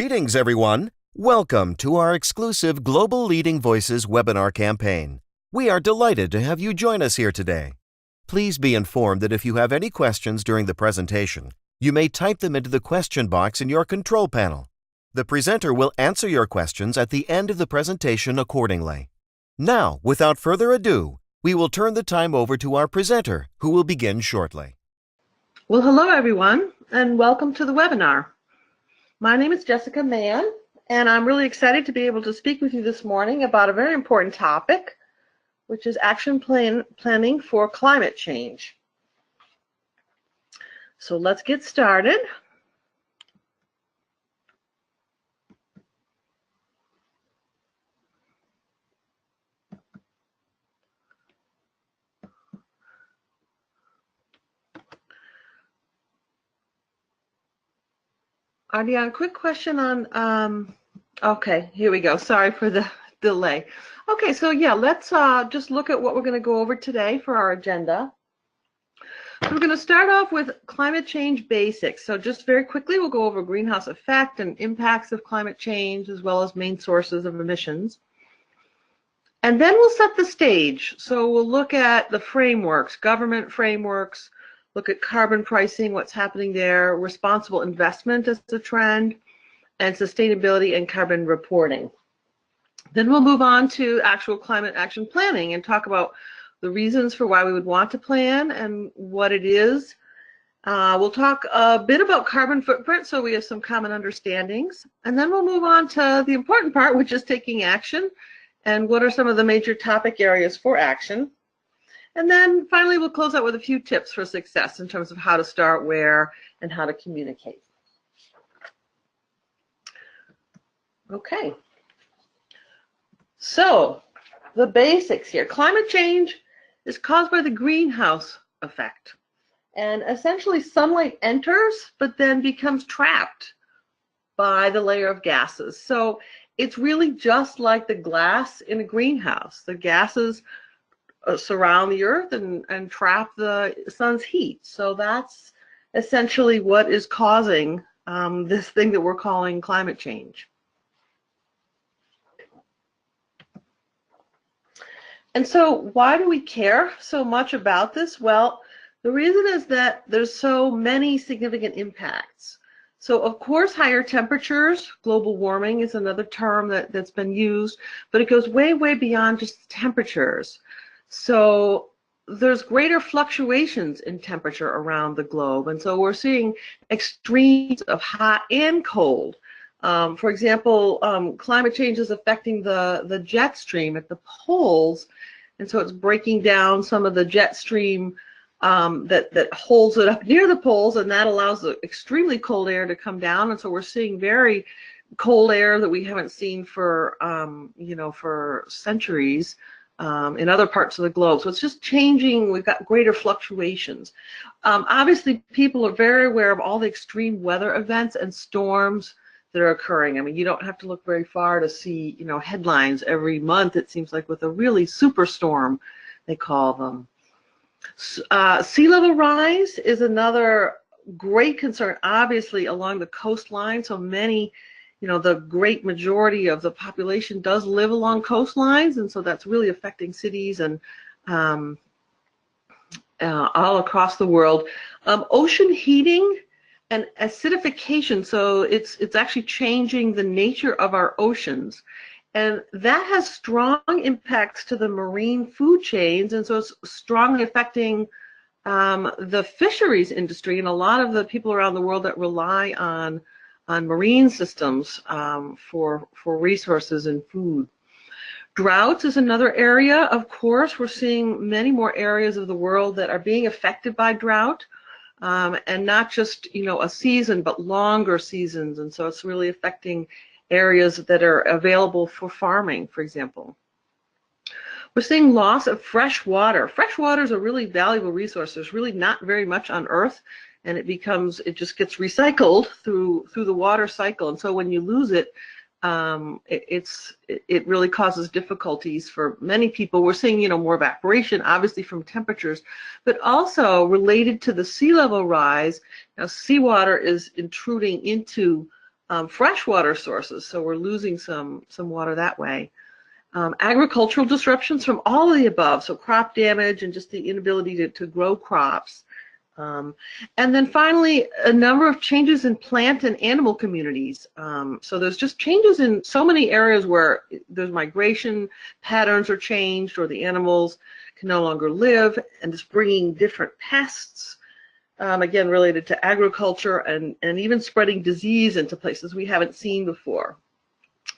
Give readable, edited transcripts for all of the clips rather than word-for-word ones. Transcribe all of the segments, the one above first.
Greetings, everyone. Welcome to our exclusive Global Leading Voices webinar campaign. We are delighted to have you join us here today. Please be informed that if you have any questions during the presentation, you may type them into the question box in your control panel. The presenter will answer your questions at the end of the presentation accordingly. Now, without further ado, we will turn the time over to our presenter, who will begin shortly. Well, hello everyone, and welcome to the webinar. My name is Jessica Mann, and I'm really excited to be able to speak with you this morning about a very important topic, which is action planning for climate change. So let's get started. Ardian, quick question on, okay, here we go. Sorry for the delay. Okay, so yeah, let's just look at what we're going to go over today for our agenda. So we're going to start off with climate change basics. So just very quickly, we'll go over greenhouse effect and impacts of climate change, as well as main sources of emissions. And then we'll set the stage. So we'll look at the frameworks, government frameworks, look at carbon pricing, what's happening there, responsible investment as a trend, and sustainability and carbon reporting. Then we'll move on to actual climate action planning and talk about the reasons for why we would want to plan and what it is. We'll talk a bit about carbon footprint, so we have some common understandings. And then we'll move on to the important part, which is taking action, and what are some of the major topic areas for action. And then finally, we'll close out with a few tips for success in terms of how to start, where, and how to communicate. Okay. So the basics here. Climate change is caused by the greenhouse effect. And essentially, sunlight enters, but then becomes trapped by the layer of gases. So it's really just like the glass in a greenhouse. The gases surround the earth and trap the sun's heat. So that's essentially what is causing this thing that we're calling climate change. And so why do we care so much about this? Well, the reason is that there's so many significant impacts. So of course, higher temperatures, global warming is another term that's been used, but it goes way, way beyond just temperatures. So there's greater fluctuations in temperature around the globe, and so we're seeing extremes of hot and cold. For example, climate change is affecting the jet stream at the poles, and so it's breaking down some of the jet stream that holds it up near the poles, and that allows the extremely cold air to come down, and so we're seeing very cold air that we haven't seen for for centuries. In other parts of the globe. So it's just changing. We've got greater fluctuations. Obviously, people are very aware of all the extreme weather events and storms that are occurring. I mean, you don't have to look very far to see, headlines every month, it seems like, with a really superstorm, they call them. Sea level rise is another great concern, obviously, along the coastline. So many the great majority of the population does live along coastlines, and so that's really affecting cities and all across the world. Ocean heating and acidification, so it's actually changing the nature of our oceans, and that has strong impacts to the marine food chains, and so it's strongly affecting the fisheries industry and a lot of the people around the world that rely on marine systems for resources and food. Droughts is another area. Of course, we're seeing many more areas of the world that are being affected by drought, and not just a season, but longer seasons, and so it's really affecting areas that are available for farming, for example. We're seeing loss of fresh water. Fresh water is a really valuable resource. There's really not very much on Earth, and it just gets recycled through the water cycle. And so when you lose it, it really causes difficulties for many people. We're seeing more evaporation, obviously from temperatures, but also related to the sea level rise. Now, seawater is intruding into freshwater sources, so we're losing some water that way. Agricultural disruptions from all of the above, so crop damage and just the inability to grow crops. And then finally, a number of changes in plant and animal communities. So there's just changes in so many areas where there's migration patterns are changed, or the animals can no longer live, and it's bringing different pests, again related to agriculture, and even spreading disease into places we haven't seen before.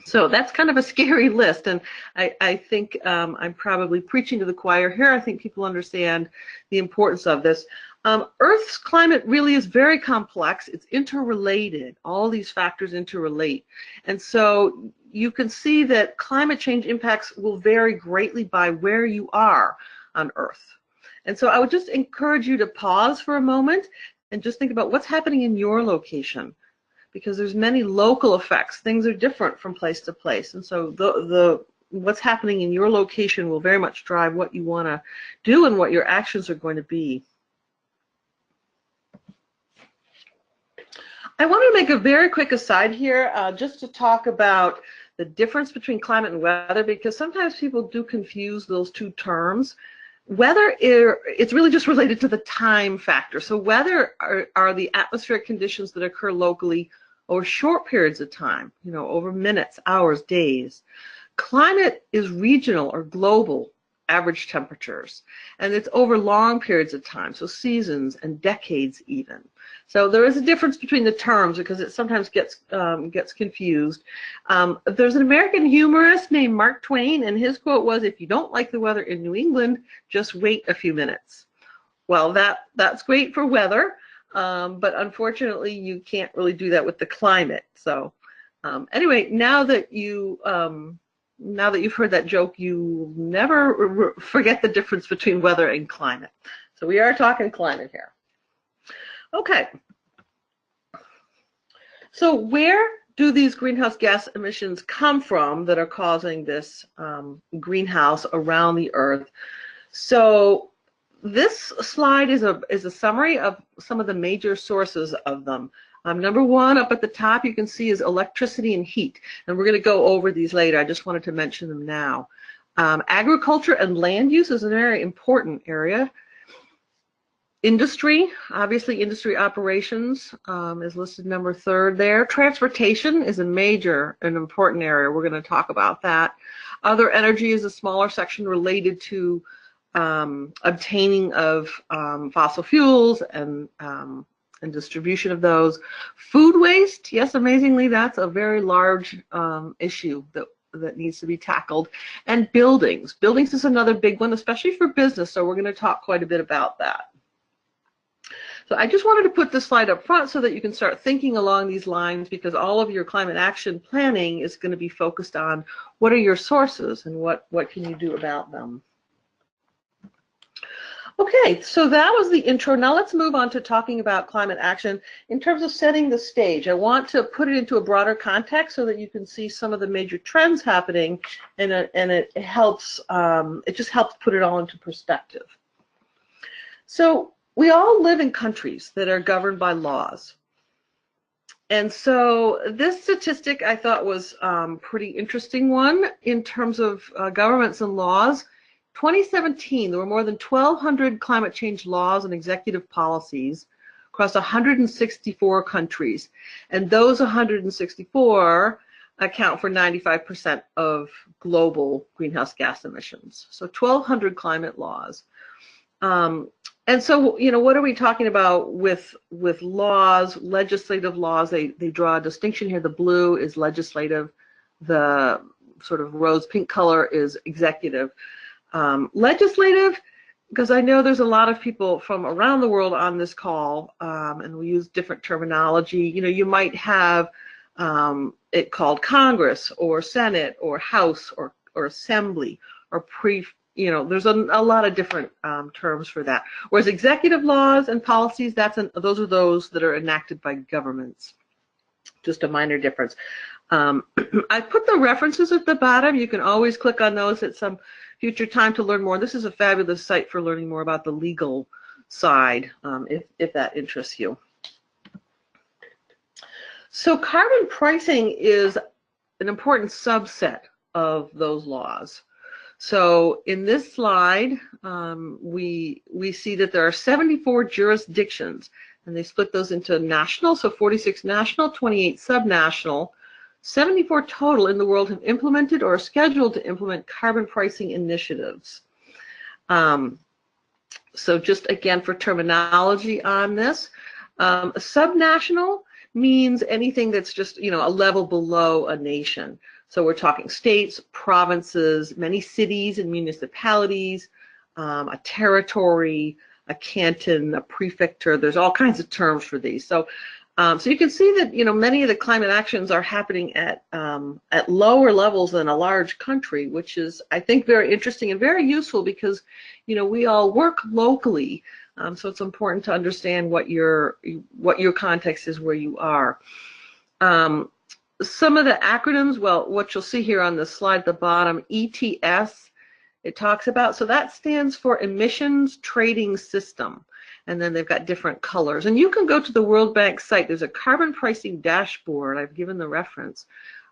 So that's kind of a scary list, and I think I'm probably preaching to the choir here. I think people understand the importance of this. Earth's climate really is very complex. It's interrelated. All these factors interrelate. And so you can see that climate change impacts will vary greatly by where you are on Earth. And so I would just encourage you to pause for a moment and just think about what's happening in your location, because there's many local effects. Things are different from place to place. And so what's happening in your location will very much drive what you want to do and what your actions are going to be. I want to make a very quick aside here, just to talk about the difference between climate and weather, because sometimes people do confuse those two terms. Weather, it's really just related to the time factor. So weather are the atmospheric conditions that occur locally over short periods of time, over minutes, hours, days. Climate is regional or global average temperatures, and it's over long periods of time, so seasons and decades even. So there is a difference between the terms because it sometimes gets confused. There's an American humorist named Mark Twain, and his quote was, "If you don't like the weather in New England, just wait a few minutes." Well, that's great for weather, but unfortunately you can't really do that with the climate. So anyway, now that you've heard that joke, you never forget the difference between weather and climate. So we are talking climate here. Okay. So where do these greenhouse gas emissions come from that are causing this greenhouse around the Earth? So this slide is a summary of some of the major sources of them. Number one, up at the top, you can see is electricity and heat. And we're going to go over these later. I just wanted to mention them now. Agriculture and land use is a very important area. Industry, obviously industry operations is listed number third there. Transportation is a major and important area. We're going to talk about that. Other energy is a smaller section related to obtaining of fossil fuels and distribution of those. Food waste, yes, amazingly, that's a very large issue that needs to be tackled. And buildings. Buildings is another big one, especially for business, so we're going to talk quite a bit about that. So I just wanted to put this slide up front so that you can start thinking along these lines, because all of your climate action planning is going to be focused on what are your sources and what can you do about them. Okay, so that was the intro. Now let's move on to talking about climate action in terms of setting the stage. I want to put it into a broader context so that you can see some of the major trends happening, and it helps. It just helps put it all into perspective. So we all live in countries that are governed by laws. And so this statistic I thought was a pretty interesting one in terms of governments and laws. 2017, there were more than 1,200 climate change laws and executive policies across 164 countries. And those 164 account for 95% of global greenhouse gas emissions. So 1,200 climate laws. And so, what are we talking about with laws, legislative laws? They draw a distinction here. The blue is legislative. The sort of rose pink color is executive. Legislative, because I know there's a lot of people from around the world on this call, and we use different terminology. You might have it called Congress or Senate or House or Assembly or there's a lot of different terms for that. Whereas executive laws and policies, those are those that are enacted by governments. Just a minor difference. I put the references at the bottom. You can always click on those at some future time to learn more. This is a fabulous site for learning more about the legal side, if that interests you. So carbon pricing is an important subset of those laws. So in this slide, we see that there are 74 jurisdictions, and they split those into national, so 46 national, 28 subnational. 74 total in the world have implemented or are scheduled to implement carbon pricing initiatives. So just again for terminology on this, subnational means anything that's just, you know, a level below a nation. So we're talking states, provinces, many cities and municipalities, a territory, a canton, a prefecture. There's all kinds of terms for these. So so you can see that, you know, many of the climate actions are happening at lower levels than a large country, which is, I think, very interesting and very useful because, you know, we all work locally, so it's important to understand what your context is where you are. Some of the acronyms, well, what you'll see here on the slide at the bottom, ETS, it talks about, so that stands for Emissions Trading System. And then they've got different colors. And you can go to the World Bank site. There's a carbon pricing dashboard. I've given the reference.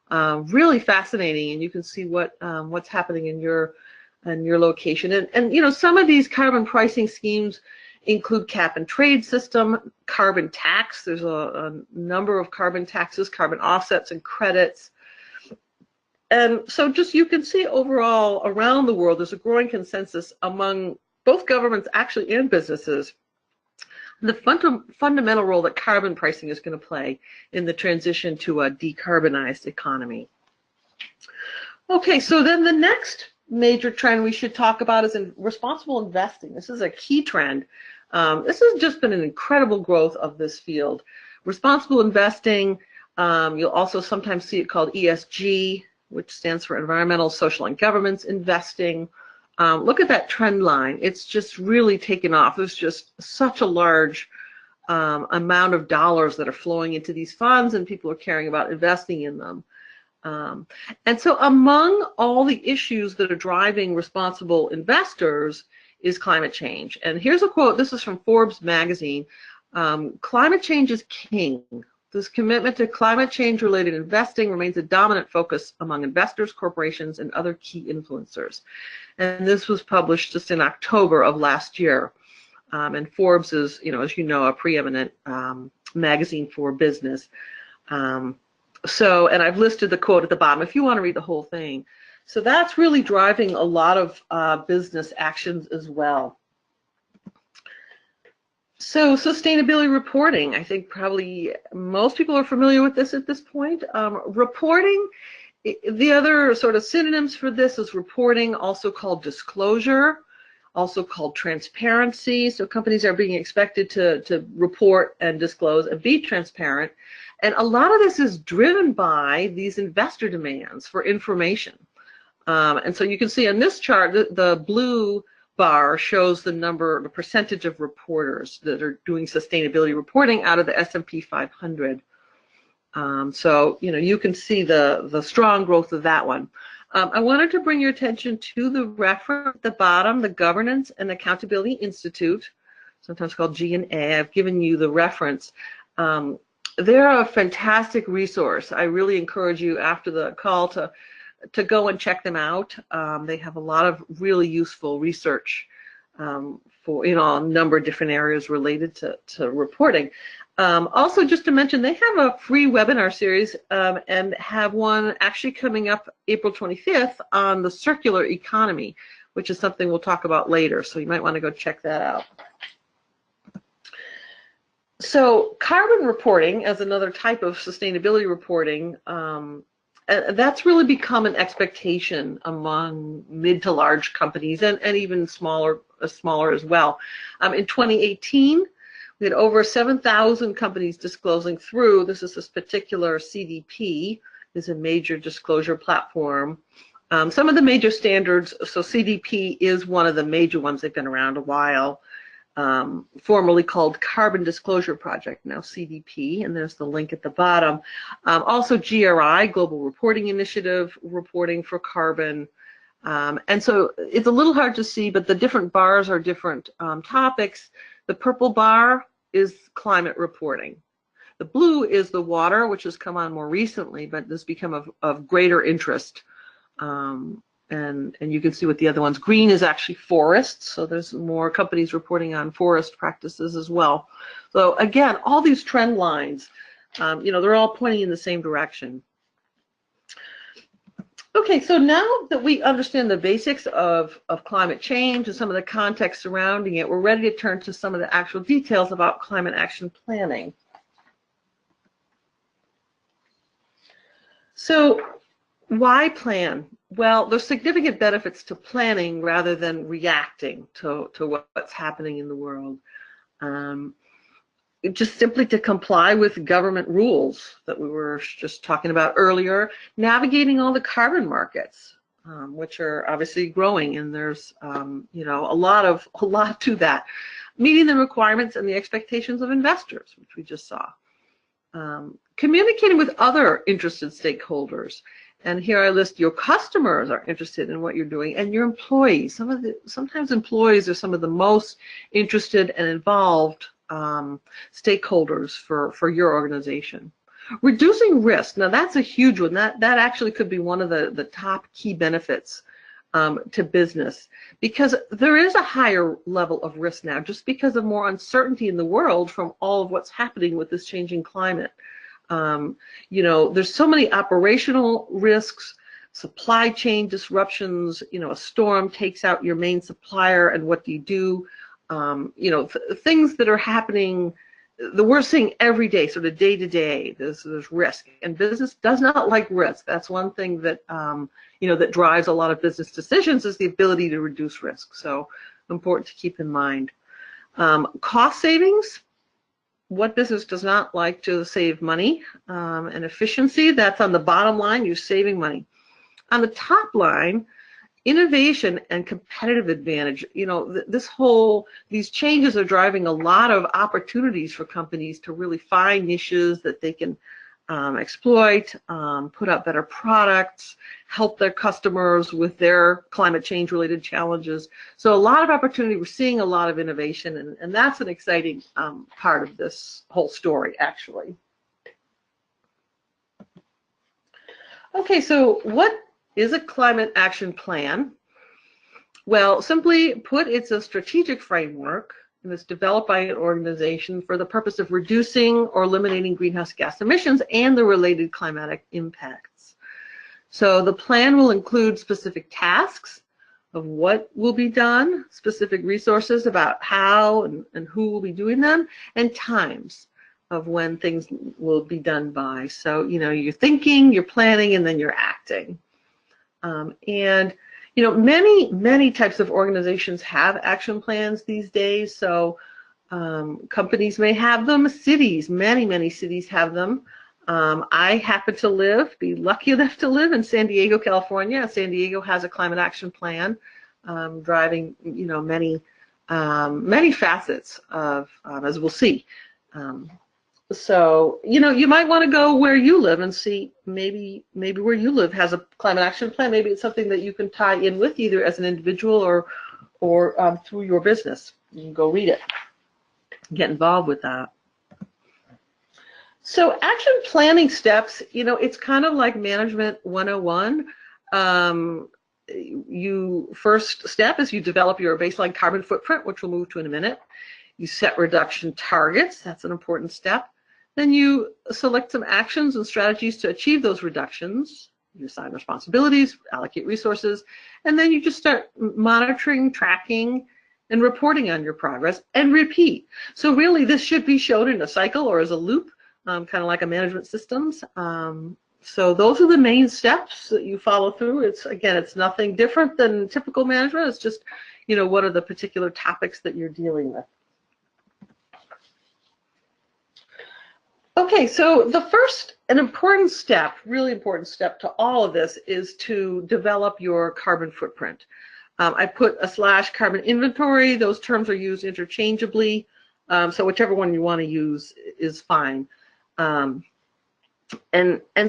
Really fascinating, and you can see what's happening in your location. And you know, some of these carbon pricing schemes include cap and trade system, carbon tax. There's a number of carbon taxes, carbon offsets, and credits. And so just you can see overall around the world, there's a growing consensus among both governments actually and businesses the fundamental role that carbon pricing is going to play in the transition to a decarbonized economy. Okay, so then the next major trend we should talk about is responsible investing. This is a key trend. This has just been an incredible growth of this field. Responsible investing, you'll also sometimes see it called ESG, which stands for environmental, social, and governance investing. Look at that trend line. It's just really taken off. There's just such a large amount of dollars that are flowing into these funds, and people are caring about investing in them. And so among all the issues that are driving responsible investors is climate change. And here's a quote. This is from Forbes magazine. Climate change is king. This commitment to climate change-related investing remains a dominant focus among investors, corporations, and other key influencers. And this was published just in October of last year. And Forbes is, you know, as you know, a preeminent magazine for business. So, and I've listed the quote at the bottom if you want to read the whole thing. So that's really driving a lot of business actions as well. So sustainability reporting, I think probably most people are familiar with this at this point. Reporting, the other sort of synonyms for this is reporting, also called disclosure, also called transparency. So companies are being expected to report and disclose and be transparent. And a lot of this is driven by these investor demands for information. And so you can see on this chart, the blue bar shows the percentage of reporters that are doing sustainability reporting out of the S&P 500. So, you know, you can see the strong growth of that one. I wanted to bring your attention to the reference at the bottom, the Governance and Accountability Institute, sometimes called G&A. I've given you the reference. They're a fantastic resource. I really encourage you after the call to go and check them out. They have a lot of really useful research for, you know, a number of different areas related to reporting. Also, just to mention, they have a free webinar series and have one actually coming up April 25th on the circular economy, which is something we'll talk about later. So you might want to go check that out. So carbon reporting as another type of sustainability reporting, that's really become an expectation among mid to large companies and even smaller as well. In 2018, we had over 7,000 companies disclosing through, this particular CDP, is a major disclosure platform. Some of the major standards, so CDP is one of the major ones. They've been around a while. Formerly called Carbon Disclosure Project, now CDP, and there's the link at the bottom. Also GRI, Global Reporting Initiative, reporting for carbon. And so it's a little hard to see, but the different bars are different topics. The purple bar is climate reporting. The blue is the water, which has come on more recently, but has become of greater interest. And you can see what the other ones. Green is actually forests, so there's more companies reporting on forest practices as well. So again, all these trend lines, they're all pointing in the same direction. Okay, so now that we understand the basics of climate change and some of the context surrounding it, we're ready to turn to some of the actual details about climate action planning. So why plan? Well, there's significant benefits to planning rather than reacting to what's happening in the world. Just simply to comply with government rules that we were just talking about earlier, navigating all the carbon markets, which are obviously growing, and there's a lot to that. Meeting the requirements and the expectations of investors, which we just saw. Communicating with other interested stakeholders. And here I list your customers are interested in what you're doing, and your employees. Sometimes employees are some of the most interested and involved stakeholders for your organization. Reducing risk. Now that's a huge one. That actually could be one of the top key benefits to business, because there is a higher level of risk now just because of more uncertainty in the world from all of what's happening with this changing climate. There's so many operational risks, supply chain disruptions. A storm takes out your main supplier, and what do you do? Things that are happening that we're seeing every day, sort of day to day. There's risk, and business does not like risk. That's one thing that that drives a lot of business decisions, is the ability to reduce risk. So important to keep in mind. Cost savings. What business does not like to save money? And efficiency. That's on the bottom line. You're saving money. On the top line, innovation and competitive advantage. These changes are driving a lot of opportunities for companies to really find niches that they can exploit, put out better products, help their customers with their climate change related challenges. So a lot of opportunity. We're seeing a lot of innovation, and that's an exciting part of this whole story, actually. Okay, so what is a climate action plan? Well, simply put, it's a strategic framework, and it's developed by an organization for the purpose of reducing or eliminating greenhouse gas emissions and the related climatic impacts. So the plan will include specific tasks of what will be done, specific resources about how and who will be doing them, and times of when things will be done by. So, you're thinking, you're planning, and then you're acting. Many types of organizations have action plans these days. So companies may have them. Cities, many cities have them. I happen to be lucky enough to live in San Diego, California. San Diego has a climate action plan driving, many facets of, as we'll see. So, you might want to go where you live and see maybe where you live has a climate action plan. Maybe it's something that you can tie in with, either as an individual or through your business. You can go read it, get involved with that. So action planning steps, it's kind of like Management 101. First step is you develop your baseline carbon footprint, which we'll move to in a minute. You set reduction targets. That's an important step. Then you select some actions and strategies to achieve those reductions. You assign responsibilities, allocate resources, and then you just start monitoring, tracking, and reporting on your progress, and repeat. So really, this should be shown in a cycle or as a loop, kind of like a management systems. So those are the main steps that you follow through. It's nothing different than typical management. It's just, what are the particular topics that you're dealing with. Okay, so the first, an important step, really important step to all of this is to develop your carbon footprint. I put a / carbon inventory. Those terms are used interchangeably, so whichever one you want to use is fine. And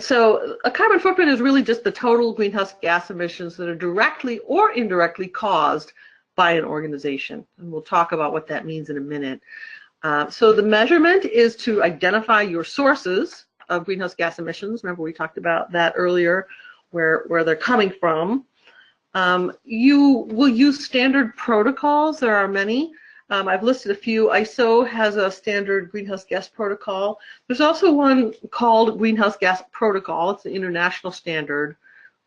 so a carbon footprint is really just the total greenhouse gas emissions that are directly or indirectly caused by an organization. And we'll talk about what that means in a minute. So the measurement is to identify your sources of greenhouse gas emissions. Remember we talked about that earlier, where they're coming from. You will use standard protocols. There are many. I've listed a few. ISO has a standard greenhouse gas protocol. There's also one called Greenhouse Gas Protocol. It's an international standard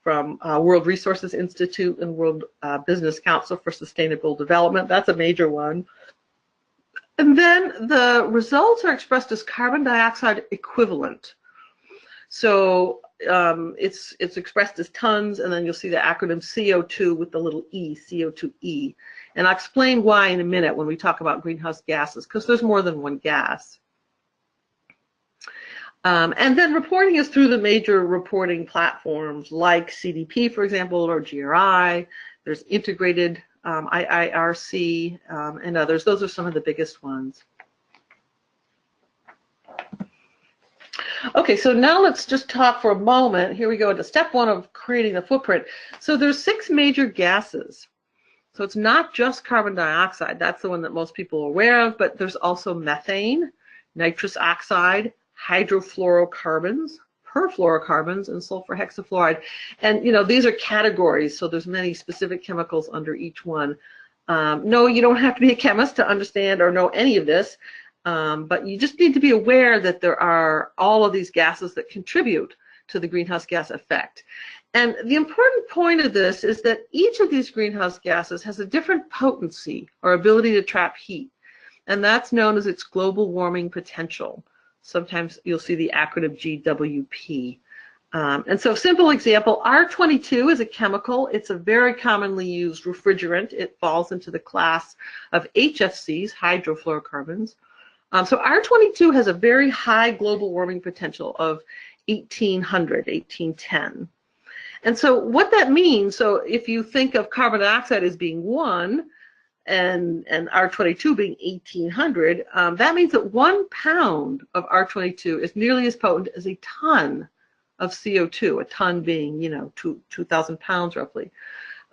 from World Resources Institute and World Business Council for Sustainable Development. That's a major one. And then the results are expressed as carbon dioxide equivalent. So it's expressed as tons, and then you'll see the acronym CO2 with the little e, CO2e. And I'll explain why in a minute when we talk about greenhouse gases, because there's more than one gas. And then reporting is through the major reporting platforms like CDP, for example, or GRI. There's integrated IIRC and others. Those are some of the biggest ones. Okay, so now let's just talk for a moment. Here we go into step one of creating the footprint. So there's 6 major gases. So it's not just carbon dioxide. That's the one that most people are aware of, but there's also methane, nitrous oxide, hydrofluorocarbons, perfluorocarbons, and sulfur hexafluoride. And, you know, these are categories, so there's many specific chemicals under each one. No, you don't have to be a chemist to understand or know any of this. But you just need to be aware that there are all of these gases that contribute to the greenhouse gas effect. And the important point of this is that each of these greenhouse gases has a different potency or ability to trap heat. And that's known as its global warming potential. Sometimes you'll see the acronym GWP. And so simple example, R22 is a chemical. It's a very commonly used refrigerant. It falls into the class of HFCs, hydrofluorocarbons. So R22 has a very high global warming potential of 1810. And so what that means, so if you think of carbon dioxide as being 1 and R22 being 1800, that means that 1 pound of R22 is nearly as potent as a ton of CO2, a ton being, you know, 2,000 pounds roughly.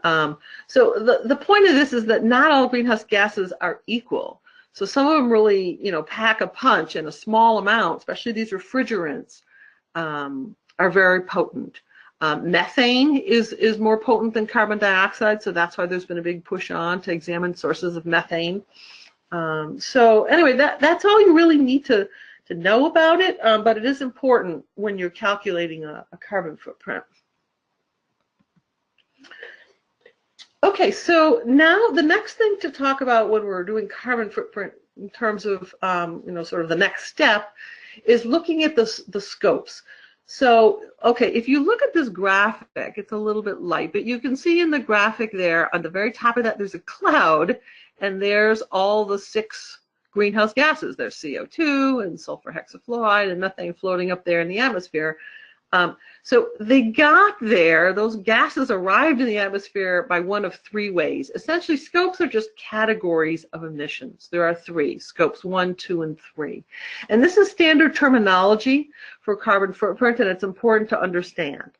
So the point of this is that not all greenhouse gases are equal. So some of them really, you know, pack a punch in a small amount, especially these refrigerants are very potent. Methane is more potent than carbon dioxide, so that's why there's been a big push on to examine sources of methane. So anyway, that's all you really need to know about it, but it is important when you're calculating a carbon footprint. Okay, so now the next thing to talk about when we're doing carbon footprint in terms of, you know, sort of the next step is looking at the scopes. So, okay, if you look at this graphic, it's a little bit light, but you can see in the graphic there, on the very top of that, there's a cloud, and there's all the 6 greenhouse gases. There's CO2 and sulfur hexafluoride and methane floating up there in the atmosphere. So they got there, those gases arrived in the atmosphere by one of 3 ways. Essentially, scopes are just categories of emissions. There are 3, scopes 1, 2, and 3. And this is standard terminology for carbon footprint, and it's important to understand.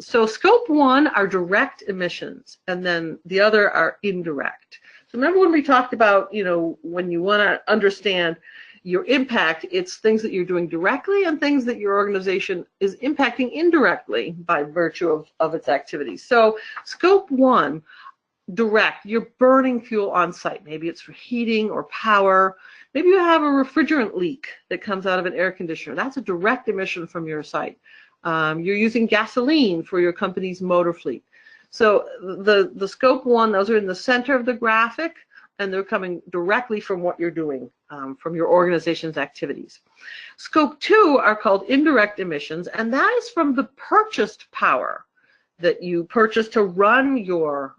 So scope 1 are direct emissions, and then the other are indirect. So remember when we talked about, you know, when you want to understand your impact, it's things that you're doing directly and things that your organization is impacting indirectly by virtue of its activities. So scope 1, direct, you're burning fuel on site. Maybe it's for heating or power. Maybe you have a refrigerant leak that comes out of an air conditioner. That's a direct emission from your site. You're using gasoline for your company's motor fleet. So the scope 1, those are in the center of the graphic, and they're coming directly from what you're doing, from your organization's activities. Scope 2 are called indirect emissions, and that is from the purchased power that you purchase to run your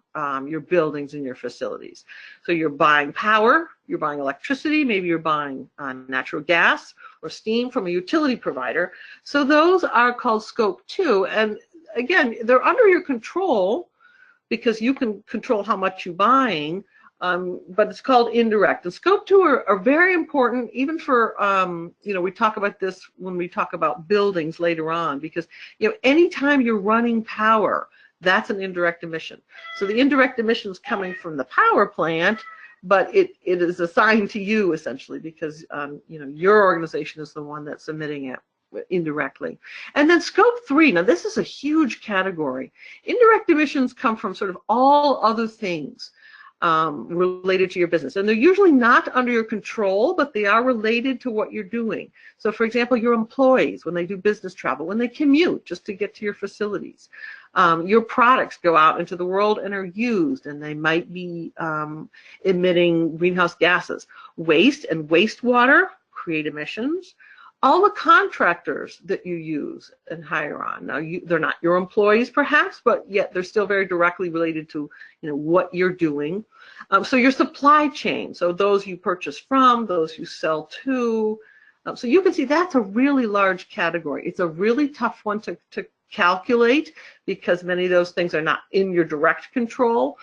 buildings and your facilities. So you're buying power, you're buying electricity, maybe you're buying natural gas or steam from a utility provider. So those are called scope 2, and again, they're under your control because you can control how much you're buying. But it's called indirect. And scope 2 are very important, even for, you know, we talk about this when we talk about buildings later on, because, you know, anytime you're running power, that's an indirect emission. So the indirect emission is coming from the power plant, but it is assigned to you essentially because your organization is the one that's emitting it indirectly. And then scope 3, now this is a huge category. Indirect emissions come from sort of all other things related to your business. And they're usually not under your control, but they are related to what you're doing. So for example, your employees, when they do business travel, when they commute just to get to your facilities, your products go out into the world and are used, and they might be emitting greenhouse gases. Waste and wastewater create emissions. All the contractors that you use and hire on, now they're not your employees perhaps, but yet they're still very directly related to what you're doing. So your supply chain, so those you purchase from, those you sell to. So you can see that's a really large category. It's a really tough one to calculate because many of those things are not in your direct control,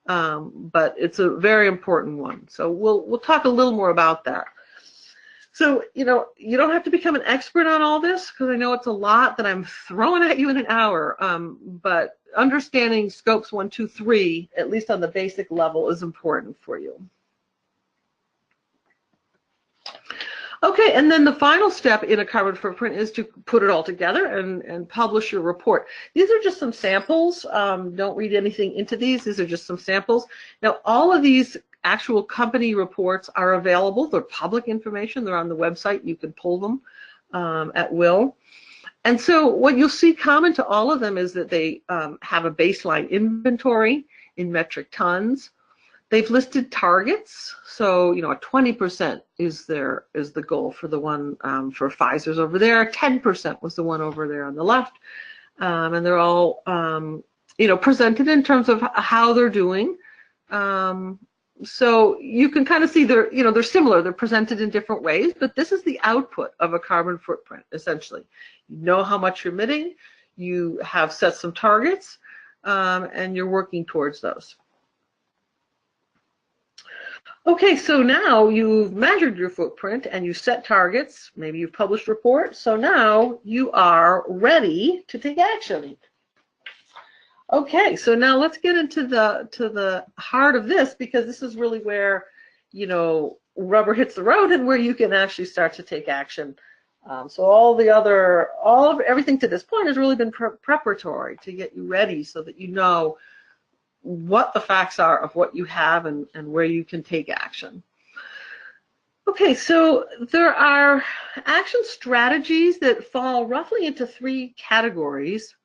but it's a very important one. So we'll talk a little more about that. So, you don't have to become an expert on all this because I know it's a lot that I'm throwing at you in an hour, but understanding scopes 1, 2, 3, at least on the basic level, is important for you. Okay, and then the final step in a carbon footprint is to put it all together and publish your report. These are just some samples. Don't read anything into these. These are just some samples. Now, all of these actual company reports are available. They're public information. They're on the website. You can pull them at will. And so what you'll see common to all of them is that they have a baseline inventory in metric tons. They've listed targets. So, a 20% is the goal for the one for Pfizer's over there. 10% was the one over there on the left. And they're all, presented in terms of how they're doing. So you can kind of see they're similar. They're presented in different ways, but this is the output of a carbon footprint, essentially. You know how much you're emitting, you have set some targets, and you're working towards those. Okay, so now you've measured your footprint and you set targets, maybe you've published reports, so now you are ready to take action. Okay, so now let's get into the heart of this, because this is really where, rubber hits the road and where you can actually start to take action. So everything to this point has really been preparatory to get you ready so that you know what the facts are of what you have and where you can take action. Okay, so there are action strategies that fall roughly into 3 categories.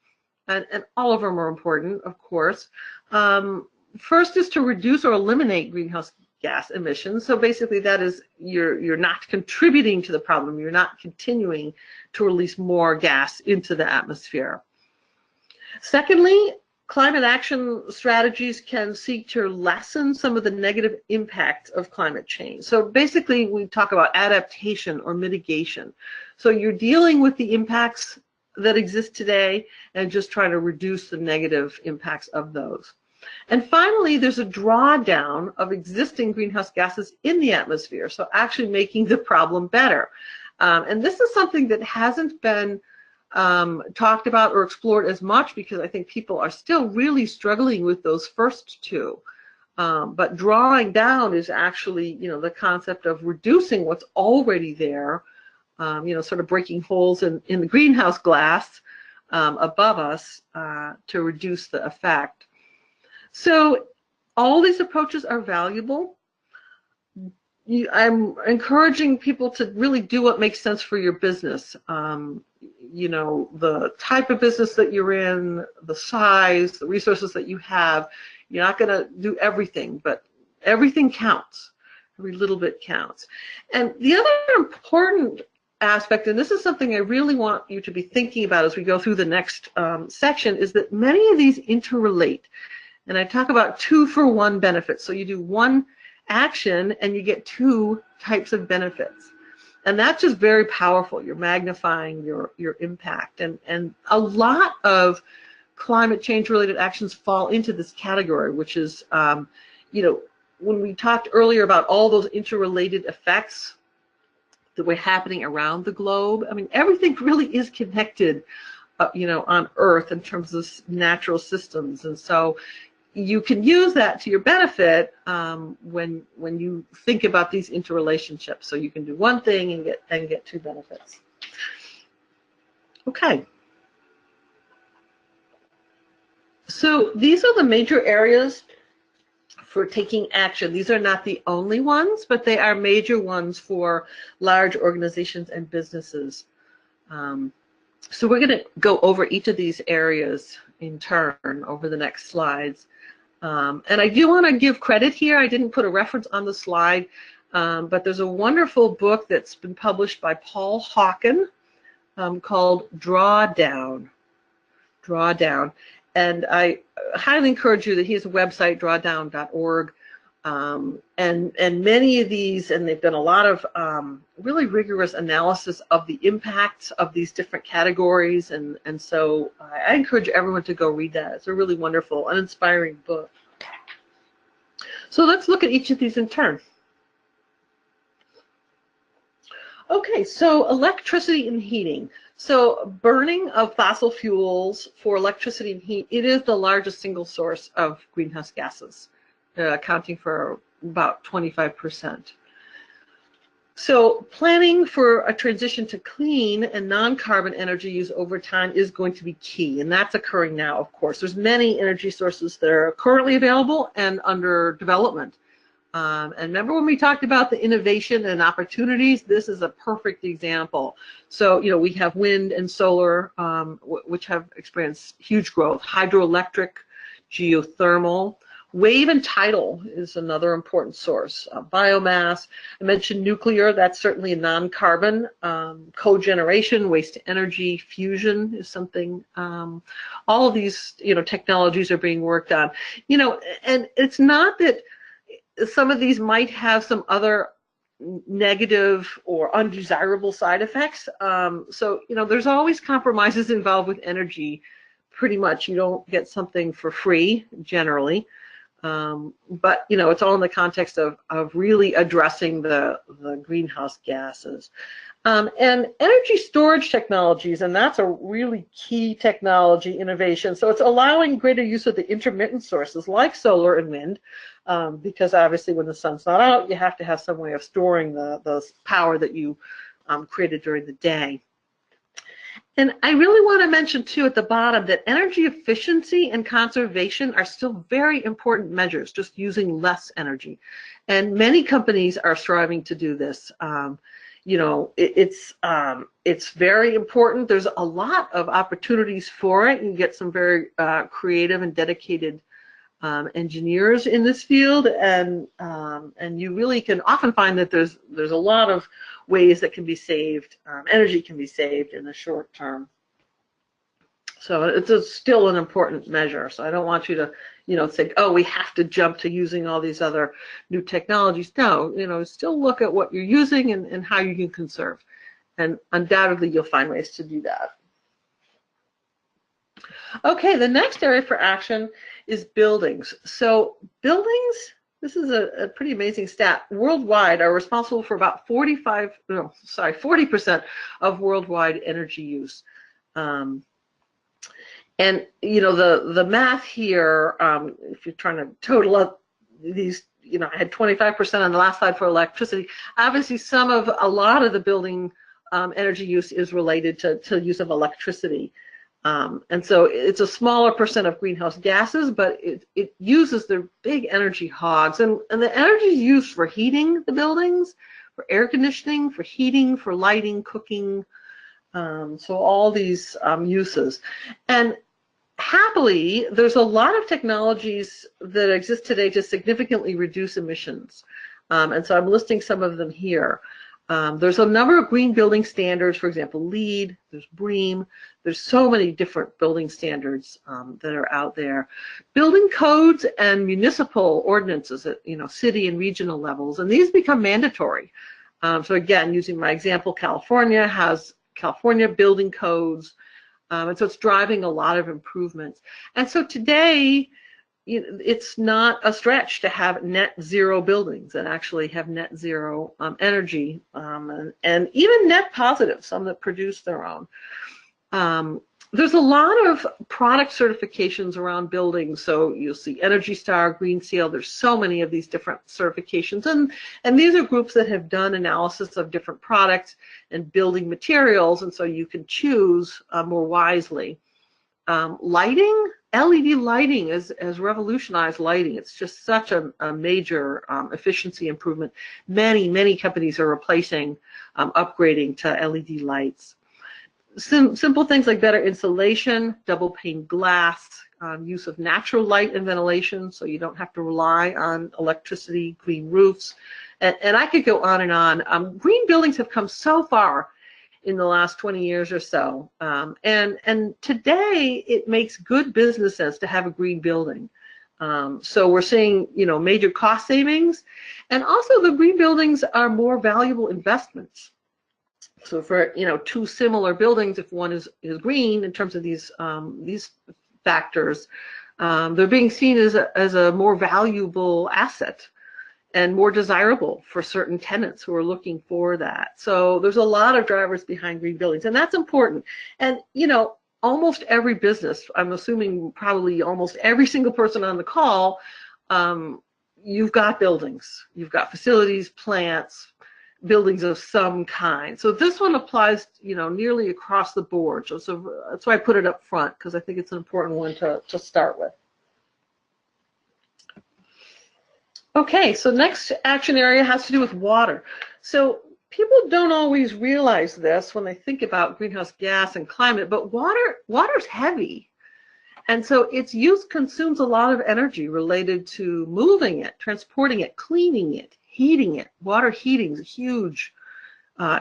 And all of them are important, of course. First is to reduce or eliminate greenhouse gas emissions. So basically that is you're not contributing to the problem. You're not continuing to release more gas into the atmosphere. Secondly, climate action strategies can seek to lessen some of the negative impacts of climate change. So basically we talk about adaptation or mitigation. So you're dealing with the impacts that exist today and just trying to reduce the negative impacts of those. And finally, there's a drawdown of existing greenhouse gases in the atmosphere, so actually making the problem better. And this is something that hasn't been talked about or explored as much because I think people are still really struggling with those first 2. But drawing down is actually, the concept of reducing what's already there, sort of breaking holes in the greenhouse glass above us to reduce the effect. So all these approaches are valuable. I'm encouraging people to really do what makes sense for your business. The type of business that you're in, the size, the resources that you have. You're not going to do everything, but everything counts. Every little bit counts. And the other important aspect, and this is something I really want you to be thinking about as we go through the next section, is that many of these interrelate. And I talk about 2-for-1 benefits. So you do one action and you get 2 types of benefits. And that's just very powerful. You're magnifying your impact. And a lot of climate change related actions fall into this category, which is, when we talked earlier about all those interrelated effects that were happening around the globe, I mean, everything really is connected on Earth in terms of natural systems. And so you can use that to your benefit when you think about these interrelationships. So you can do one thing and get two benefits. Okay. So these are the major areas for taking action. These are not the only ones, but they are major ones for large organizations and businesses. So we're going to go over each of these areas in turn over the next slides. And I do want to give credit here. I didn't put a reference on the slide, but there's a wonderful book that's been published by Paul Hawken called Drawdown. And I highly encourage you that he has a website, drawdown.org. And many of these, and they've done a lot of really rigorous analysis of the impacts of these different categories. And so I encourage everyone to go read that. It's a really wonderful and inspiring book. So let's look at each of these in turn. Okay, so electricity and heating. So burning of fossil fuels for electricity and heat, it is the largest single source of greenhouse gases, accounting for about 25%. So planning for a transition to clean and non-carbon energy use over time is going to be key, and that's occurring now, of course. There's many energy sources that are currently available and under development. And remember when we talked about the innovation and opportunities? This is a perfect example. So, we have wind and solar, which have experienced huge growth. Hydroelectric, geothermal, wave and tidal is another important source. Biomass, I mentioned nuclear, that's certainly a non-carbon. Cogeneration, waste to energy, fusion is something. All of these, technologies are being worked on. And it's not that some of these might have some other negative or undesirable side effects. So, there's always compromises involved with energy. Pretty much you don't get something for free generally. But, it's all in the context of really addressing the greenhouse gases. And energy storage technologies, and that's a really key technology innovation. So it's allowing greater use of the intermittent sources like solar and wind, because obviously when the sun's not out, you have to have some way of storing the power that you created during the day. And I really want to mention, too, at the bottom that energy efficiency and conservation are still very important measures, just using less energy. And many companies are striving to do this. It's very important. There's a lot of opportunities for it. You get some very creative and dedicated engineers in this field, and you really can often find that there's a lot of ways that can be saved, energy can be saved in the short term. So it's still an important measure. So I don't want you to, think, oh, we have to jump to using all these other new technologies. No, still look at what you're using and how you can conserve. And undoubtedly, you'll find ways to do that. Okay, the next area for action is buildings. So buildings, this is a pretty amazing stat. Worldwide are responsible for about 40% of worldwide energy use. And the math here, if you're trying to total up these, I had 25% on the last slide for electricity. Obviously, a lot of the building energy use is related to use of electricity. And so it's a smaller percent of greenhouse gases, but it uses the big energy hogs. And the energy is used for heating the buildings, for air conditioning, for heating, for lighting, cooking, so all these uses. And happily, there's a lot of technologies that exist today to significantly reduce emissions. And so I'm listing some of them here. There's a number of green building standards, for example, LEED, there's BREEAM, there's so many different building standards that are out there. Building codes and municipal ordinances at city and regional levels, and these become mandatory. So again, using my example, California has California building codes, and so it's driving a lot of improvements. And so today, it's not a stretch to have net zero buildings and actually have net zero energy, and even net positive, some that produce their own. There's a lot of product certifications around buildings. So you'll see Energy Star, Green Seal. There's so many of these different certifications. And these are groups that have done analysis of different products and building materials. And so you can choose more wisely. Lighting, LED lighting has revolutionized lighting. It's just such a major efficiency improvement. Many companies are replacing, upgrading to LED lights. Simple things like better insulation, double pane glass, use of natural light and ventilation, so you don't have to rely on electricity, green roofs, and I could go on and on. Green buildings have come so far in the last 20 years or so, and today it makes good business sense to have a green building. So we're seeing, major cost savings, and also the green buildings are more valuable investments. So for two similar buildings, if one is green in terms of these factors, they're being seen as a more valuable asset and more desirable for certain tenants who are looking for that. So there's a lot of drivers behind green buildings, and that's important. And almost every business, I'm assuming probably almost every single person on the call, you've got buildings, you've got facilities, plants, buildings of some kind. So this one applies, nearly across the board. So that's why I put it up front, because I think it's an important one to start with. Okay, so next action area has to do with water. So people don't always realize this when they think about greenhouse gas and climate, but water's heavy. And so its use consumes a lot of energy related to moving it, transporting it, cleaning it, heating it. Water heating is a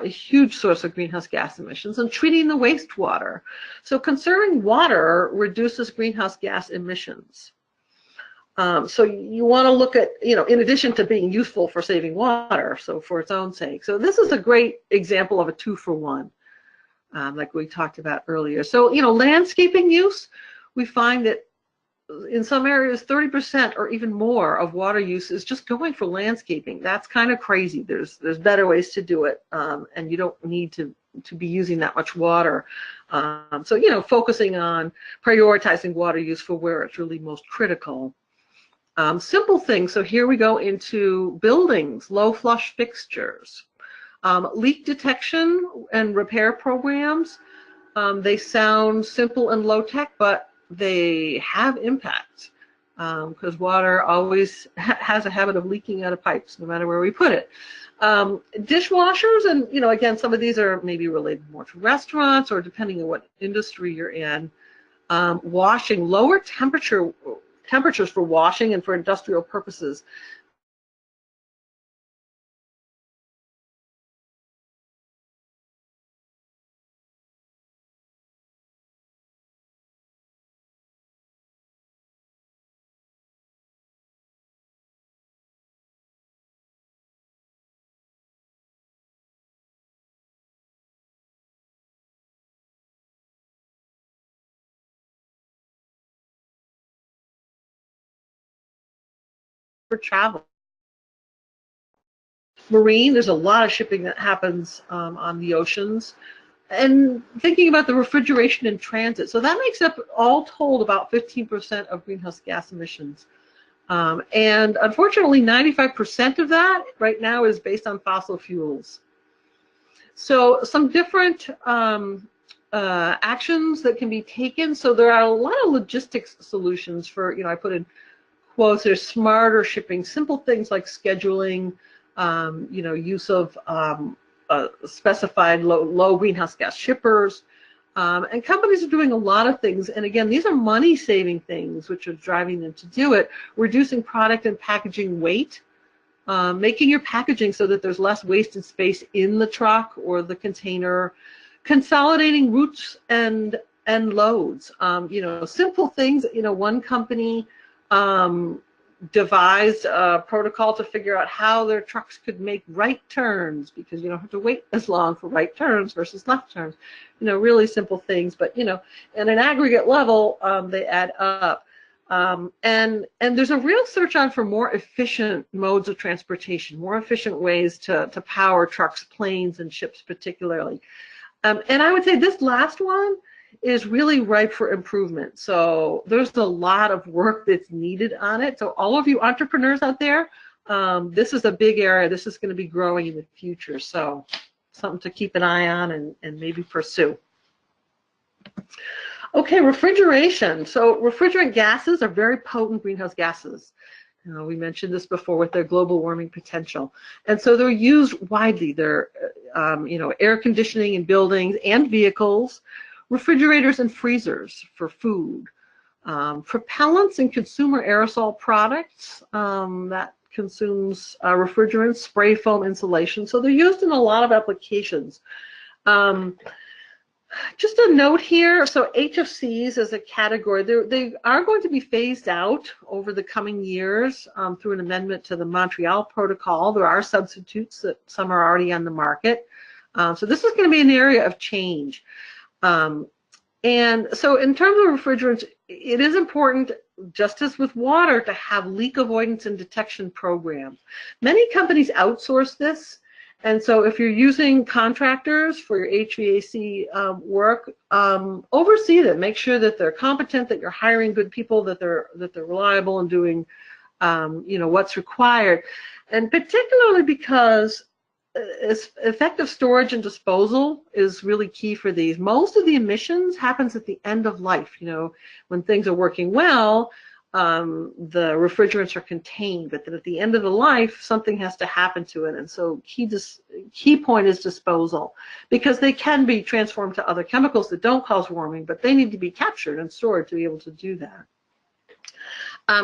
huge source of greenhouse gas emissions, and treating the wastewater. So conserving water reduces greenhouse gas emissions. So you want to look at, in addition to being useful for saving water, so for its own sake. So this is a great example of a 2-for-1, like we talked about earlier. So, landscaping use, we find that in some areas 30% or even more of water use is just going for landscaping. That's kind of crazy. There's better ways to do it, and you don't need to be using that much water. So focusing on prioritizing water use for where it's really most critical. Simple things. So here we go into buildings, low flush fixtures, leak detection and repair programs. They sound simple and low tech, but they have impact, because water always has a habit of leaking out of pipes, no matter where we put it. Dishwashers, and again, some of these are maybe related more to restaurants, or depending on what industry you're in. Washing, lower temperatures for washing and for industrial purposes. For travel. Marine, there's a lot of shipping that happens on the oceans. And thinking about the refrigeration in transit, so that makes up, all told, about 15% of greenhouse gas emissions. And unfortunately, 95% of that right now is based on fossil fuels. So some different actions that can be taken. So there are a lot of logistics solutions for, I put in quotes, there's smarter shipping, simple things like scheduling, use of specified low greenhouse gas shippers. And companies are doing a lot of things. And again, these are money-saving things which are driving them to do it. Reducing product and packaging weight, making your packaging so that there's less wasted space in the truck or the container, consolidating routes and loads. Simple things. One company devised a protocol to figure out how their trucks could make right turns, because you don't have to wait as long for right turns versus left turns. Really simple things, but at an aggregate level, they add up. And there's a real search on for more efficient modes of transportation, more efficient ways to power trucks, planes, and ships particularly. And I would say this last one is really ripe for improvement. So there's a lot of work that's needed on it. So all of you entrepreneurs out there, this is a big area. This is going to be growing in the future. So something to keep an eye on and maybe pursue. Okay, refrigeration. So refrigerant gases are very potent greenhouse gases. We mentioned this before with their global warming potential. And so they're used widely. They're, air conditioning in buildings and vehicles, refrigerators and freezers for food, propellants and consumer aerosol products that consumes refrigerants, spray foam insulation. So they're used in a lot of applications. Just a note here, so HFCs as a category, they are going to be phased out over the coming years through an amendment to the Montreal Protocol. There are substitutes that some are already on the market. So this is going to be an area of change. And so in terms of refrigerants, it is important, just as with water, to have leak avoidance and detection programs. Many companies outsource this. And so if you're using contractors for your HVAC work, oversee them. Make sure that they're competent, that you're hiring good people, that they're reliable and doing what's required. And particularly because effective storage and disposal is really key for these. Most of the emissions happens at the end of life. When things are working well, the refrigerants are contained, but then at the end of the life, something has to happen to it. And so key point is disposal, because they can be transformed to other chemicals that don't cause warming, but they need to be captured and stored to be able to do that.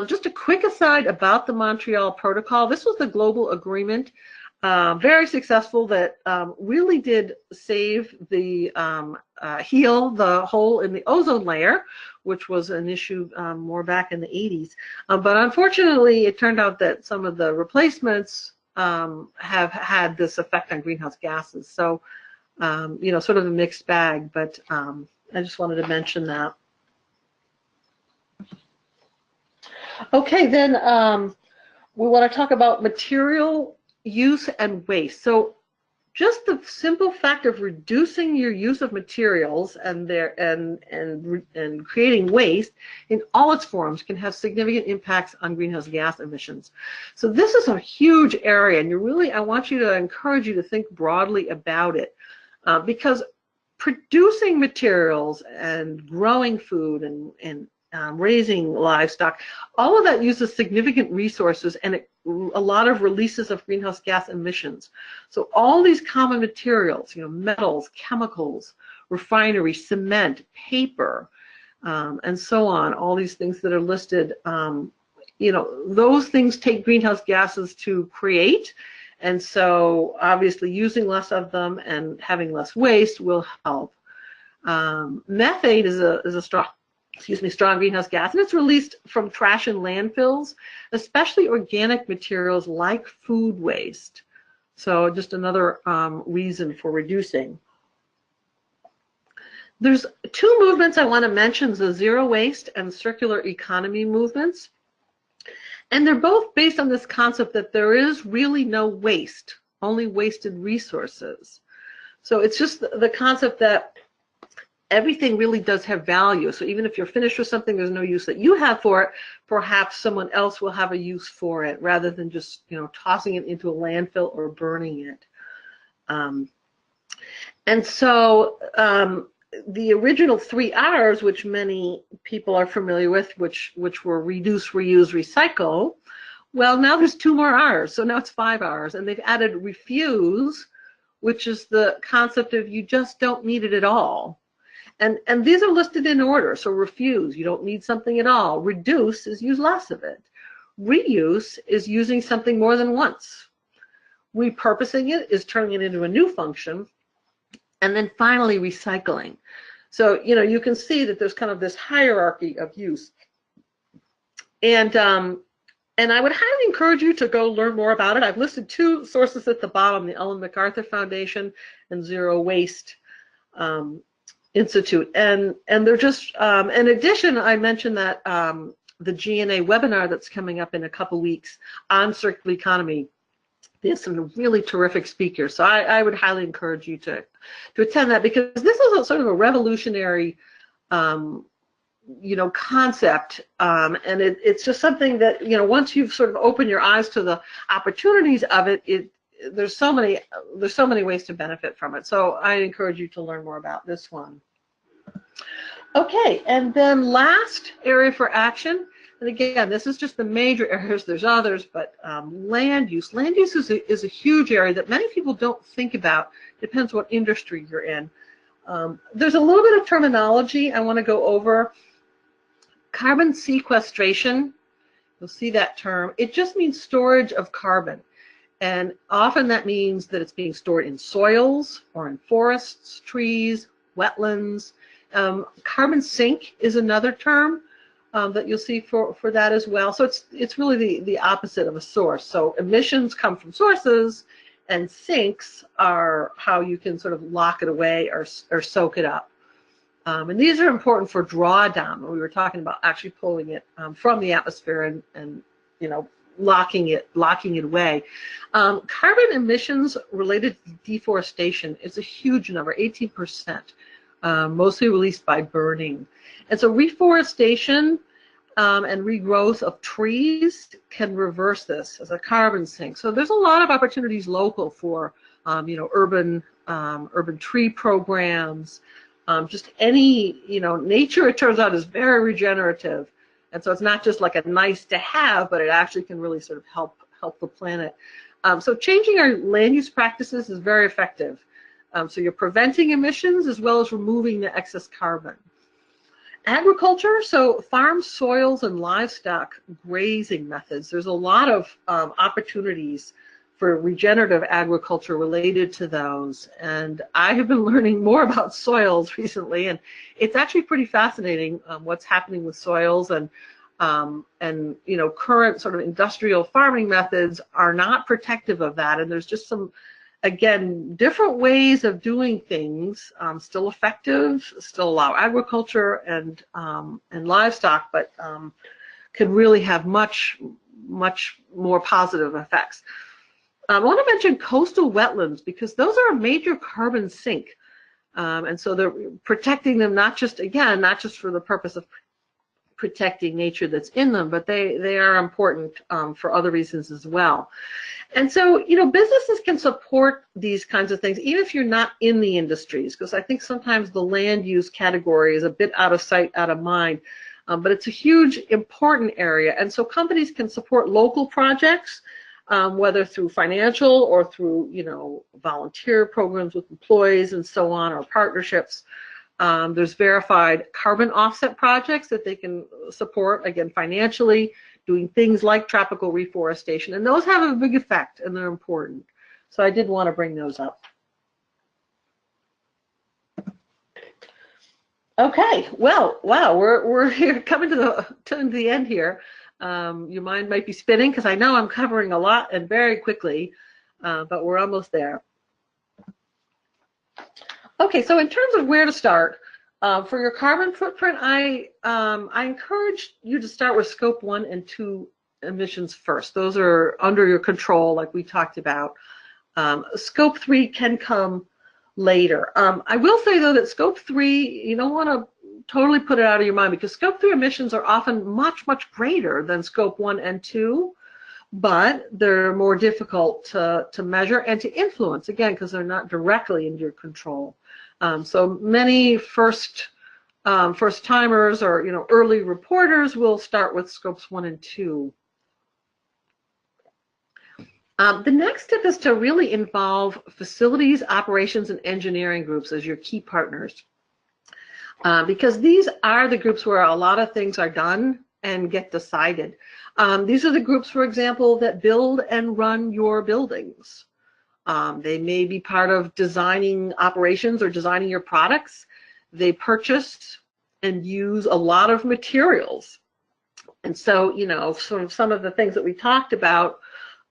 Just a quick aside about the Montreal Protocol. This was the global agreement, very successful, that really did save the heal the hole in the ozone layer, which was an issue more back in the 80s. But unfortunately, it turned out that some of the replacements have had this effect on greenhouse gases. So, sort of a mixed bag, but I just wanted to mention that. Okay, then we want to talk about material use and waste. So just the simple fact of reducing your use of materials and creating waste in all its forms can have significant impacts on greenhouse gas emissions. So this is a huge area, and I want you to encourage you to think broadly about it, because producing materials and growing food and raising livestock, all of that uses significant resources and a lot of releases of greenhouse gas emissions. So all these common materials, metals, chemicals, refinery, cement, paper, and so on, all these things that are listed, those things take greenhouse gases to create. And so obviously using less of them and having less waste will help. Methane is a strong greenhouse gas, and it's released from trash and landfills, especially organic materials like food waste. So just another reason for reducing. There's two movements I want to mention, the zero waste and circular economy movements. And they're both based on this concept that there is really no waste, only wasted resources. So it's just the concept that everything really does have value. So even if you're finished with something, there's no use that you have for it, perhaps someone else will have a use for it, rather than just tossing it into a landfill or burning it. And so the original 3 R's, which many people are familiar with, which were reduce, reuse, recycle, well, now there's 2 more R's, so now it's 5 R's, and they've added refuse, which is the concept of you just don't need it at all. And these are listed in order. So refuse, you don't need something at all. Reduce is use less of it. Reuse is using something more than once. Repurposing it is turning it into a new function. And then finally, recycling. So, you can see that there's kind of this hierarchy of use. And I would highly encourage you to go learn more about it. I've listed 2 sources at the bottom, the Ellen MacArthur Foundation and Zero Waste Institute, and they're just, in addition, I mentioned that the GNA webinar that's coming up in a couple weeks on circular economy, there's some really terrific speakers, so I would highly encourage you to attend that, because this is a sort of a revolutionary concept, and it's just something that, once you've sort of opened your eyes to the opportunities of it, there's so many ways to benefit from it. So I encourage you to learn more about this one. Okay, and then last area for action, and again, this is just the major areas. There's others, but land use. Land use is a huge area that many people don't think about. Depends what industry you're in. There's a little bit of terminology I want to go over. Carbon sequestration, you'll see that term. It just means storage of carbon. And often that means that it's being stored in soils or in forests, trees, wetlands. Carbon sink is another term that you'll see for that as well. So it's really the opposite of a source. So emissions come from sources, and sinks are how you can sort of lock it away or soak it up. And these are important for drawdown. We were talking about actually pulling it from the atmosphere and locking it away. Carbon emissions related to deforestation is a huge number, 18%, mostly released by burning. And so reforestation and regrowth of trees can reverse this as a carbon sink. So there's a lot of opportunities local for urban tree programs. Just any, nature, it turns out, is very regenerative. And so it's not just like a nice to have, but it actually can really sort of help the planet. So changing our land use practices is very effective. So you're preventing emissions as well as removing the excess carbon. Agriculture, so farm soils and livestock grazing methods. There's a lot of opportunities for regenerative agriculture related to those. And I have been learning more about soils recently, and it's actually pretty fascinating what's happening with soils, and current sort of industrial farming methods are not protective of that. And there's just some, again, different ways of doing things, still effective, still allow agriculture and livestock, but can really have much more positive effects. I want to mention coastal wetlands because those are a major carbon sink, and so they're protecting them not just for the purpose of protecting nature that's in them, but they are important for other reasons as well. And so, businesses can support these kinds of things even if you're not in the industries, because I think sometimes the land use category is a bit out of sight, out of mind, but it's a huge, important area. And so companies can support local projects, whether through financial or through, volunteer programs with employees and so on, or partnerships. There's verified carbon offset projects that they can support, again, financially, doing things like tropical reforestation. And those have a big effect, and they're important. So I did want to bring those up. Okay, well, wow, we're here coming to the end here. Your mind might be spinning because I know I'm covering a lot and very quickly, but we're almost there. Okay, so in terms of where to start, for your carbon footprint, I encourage you to start with scope 1 and 2 emissions first. Those are under your control, like we talked about. Scope 3 can come later. I will say, though, that scope 3, you don't want to totally put it out of your mind, because scope 3 emissions are often much greater than scope 1 and 2, but they're more difficult to measure and to influence, again, because they're not directly in your control. So many first timers or early reporters will start with scopes 1 and 2. The next step is to really involve facilities, operations, and engineering groups as your key partners, because these are the groups where a lot of things are done and get decided. These are the groups, for example, that build and run your buildings. They may be part of designing operations or designing your products. They purchase and use a lot of materials. And so, sort of some of the things that we talked about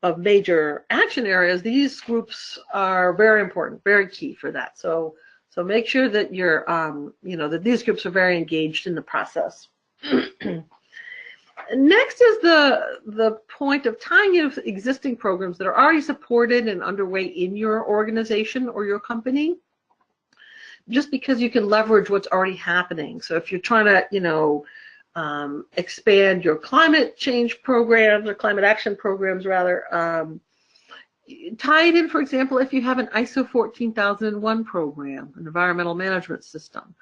of major action areas, these groups are very important, very key for that. So make sure that you're, that these groups are very engaged in the process. Next is the point of tying in with existing programs that are already supported and underway in your organization or your company. just because you can leverage what's already happening. So if you're trying to, expand your climate change programs or climate action programs rather, tie it in, for example, if you have an ISO 14001 program, an environmental management system.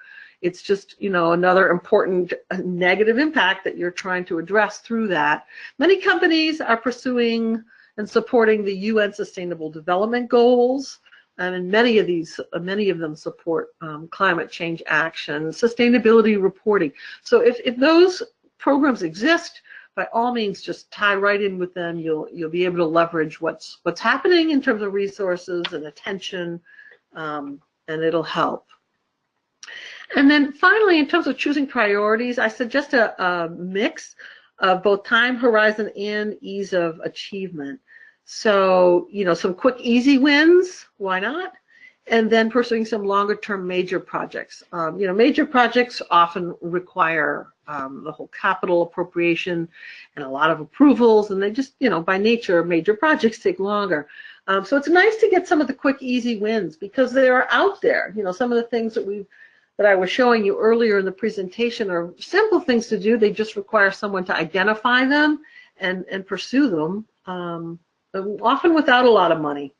It's just, another important negative impact that you're trying to address through that. Many companies are pursuing and supporting the UN Sustainable Development Goals, and many of them support climate change action, sustainability reporting. So if those programs exist, by all means, just tie right in with them. You'll be able to leverage what's happening in terms of resources and attention, and it'll help. And then finally, in terms of choosing priorities, I suggest a mix of both time horizon and ease of achievement. So, some quick, easy wins, why not? And then pursuing some longer-term major projects. Major projects often require the whole capital appropriation and a lot of approvals, and they just, by nature, major projects take longer. So it's nice to get some of the quick, easy wins because they are out there. Some of the things that I was showing you earlier in the presentation are simple things to do. They just require someone to identify them and pursue them, often without a lot of money.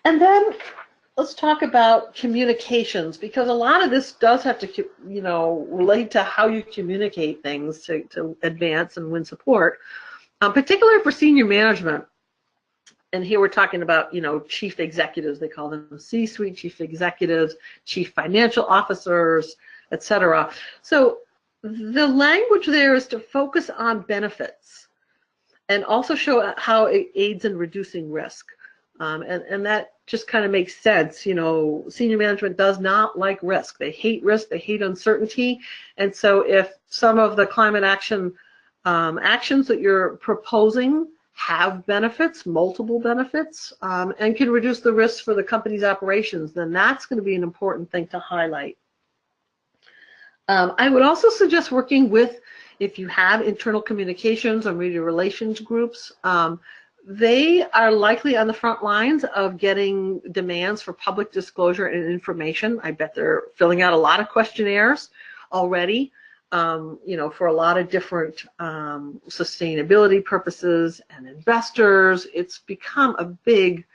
And then let's talk about communications, because a lot of this does have to, relate to how you communicate things to advance and win support, particularly for senior management. And here we're talking about, chief executives. They call them C-suite chief executives, chief financial officers, etc. So the language there is to focus on benefits and also show how it aids in reducing risk. And that just kind of makes sense. Senior management does not like risk. They hate risk. They hate uncertainty. And so if some of the climate action actions that you're proposing have benefits, multiple benefits, and can reduce the risks for the company's operations, then that's going to be an important thing to highlight. I would also suggest working with, if you have internal communications or media relations groups, they are likely on the front lines of getting demands for public disclosure and information. I bet they're filling out a lot of questionnaires already, for a lot of different sustainability purposes and investors. It's become a big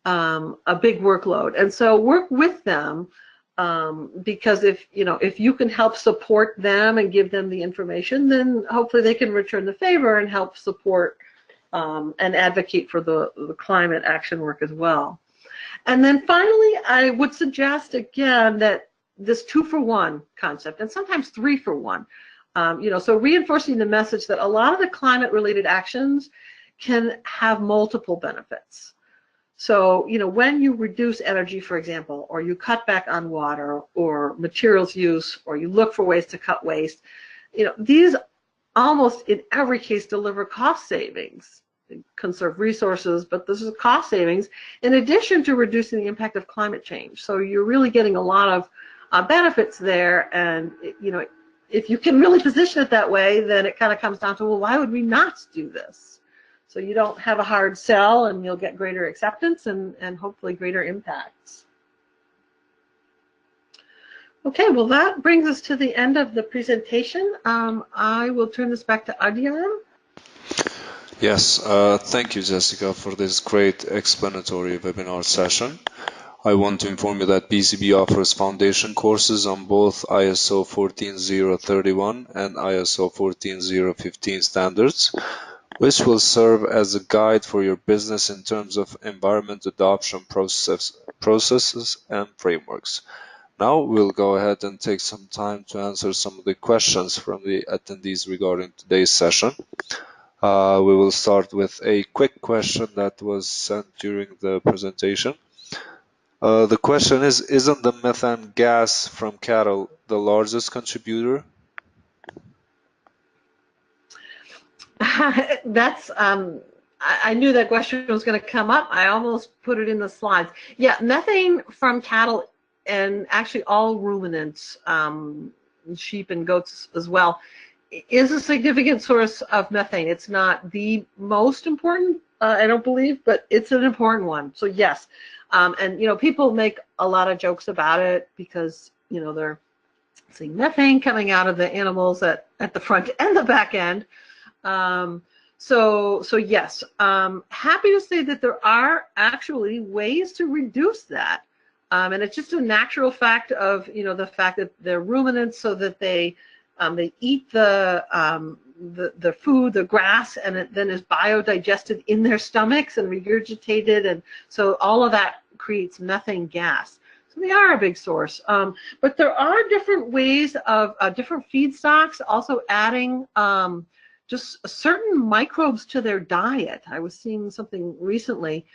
workload, and so work with them because if you can help support them and give them the information, then hopefully they can return the favor and help support and advocate for the climate action work as well. And then finally, I would suggest again that this 2-for-1 concept, and sometimes 3-for-1, so reinforcing the message that a lot of the climate-related actions can have multiple benefits. So, when you reduce energy, for example, or you cut back on water or materials use, or you look for ways to cut waste, these almost in every case deliver cost savings. They conserve resources, but this is cost savings in addition to reducing the impact of climate change. So you're really getting a lot of benefits there, and if you can really position it that way, then it kind of comes down to, well, why would we not do this? So you don't have a hard sell, and you'll get greater acceptance and hopefully greater impacts. Okay, well, that brings us to the end of the presentation. I will turn this back to Adrian. Yes, thank you, Jessica, for this great explanatory webinar session. I want to inform you that BCB offers foundation courses on both ISO 14031 and ISO 14015 standards, which will serve as a guide for your business in terms of environment adoption processes and frameworks. Now we'll go ahead and take some time to answer some of the questions from the attendees regarding today's session. We will start with a quick question that was sent during the presentation. The question is, isn't the methane gas from cattle the largest contributor? That's, I knew that question was going to come up. I almost put it in the slides. Yeah, methane from cattle and actually all ruminants, sheep and goats as well, is a significant source of methane. It's not the most important, I don't believe, but it's an important one. So yes, And people make a lot of jokes about it because they're seeing methane coming out of the animals at the front and the back end. So yes, happy to say that there are actually ways to reduce that. And it's just a natural fact of the fact that they're ruminants, so that they eat the food, the grass, and it then is biodigested in their stomachs and regurgitated, and so all of that creates methane gas. So they are a big source. But there are different ways of different feedstocks also adding just certain microbes to their diet. I was seeing something recently.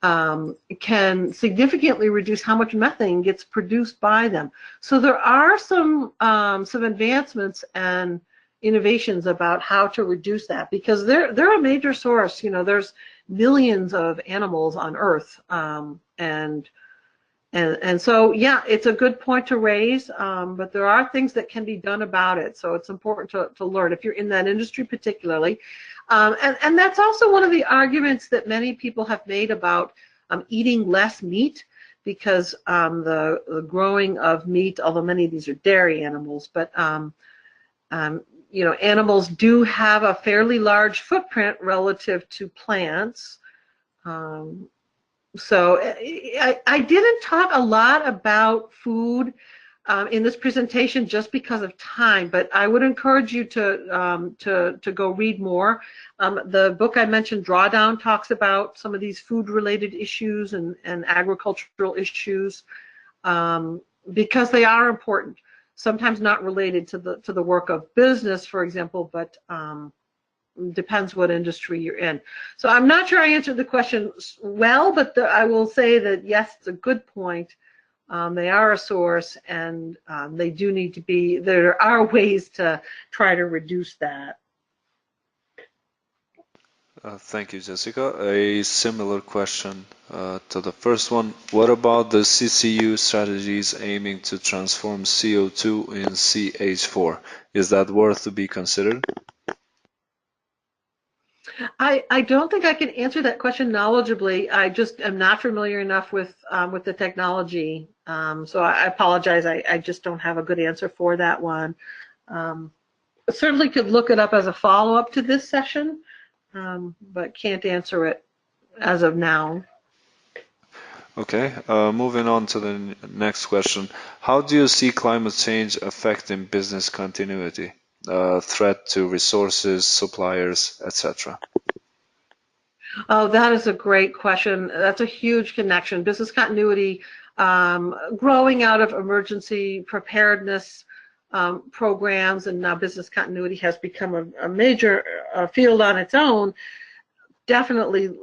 Can significantly reduce how much methane gets produced by them. So there are some advancements and innovations about how to reduce that, because they're a major source. There's millions of animals on Earth, and so yeah, it's a good point to raise. But there are things that can be done about it. So it's important to learn if you're in that industry particularly. And that's also one of the arguments that many people have made about eating less meat, because the growing of meat, although many of these are dairy animals, but animals do have a fairly large footprint relative to plants. So I didn't talk a lot about food in this presentation just because of time, but I would encourage you to go read more. The book I mentioned, Drawdown, talks about some of these food-related issues and agricultural issues, because they are important. Sometimes not related to the work of business, for example, but depends what industry you're in. So I'm not sure I answered the question well, but I will say that yes, it's a good point. They are a source, and they do need to be, there are ways to try to reduce that. Thank you, Jessica. A similar question to the first one. What about the CCU strategies aiming to transform CO2 in CH4? Is that worth to be considered? I don't think I can answer that question knowledgeably. I just am not familiar enough with the technology, so I apologize. I just don't have a good answer for that one. Certainly could look it up as a follow-up to this session, but can't answer it as of now. Okay, moving on to the next question. How do you see climate change affecting business continuity, threat to resources, suppliers, etc.? Oh, that is a great question. That's a huge connection. Business continuity, growing out of emergency preparedness programs, and now business continuity has become a major field on its own. Definitely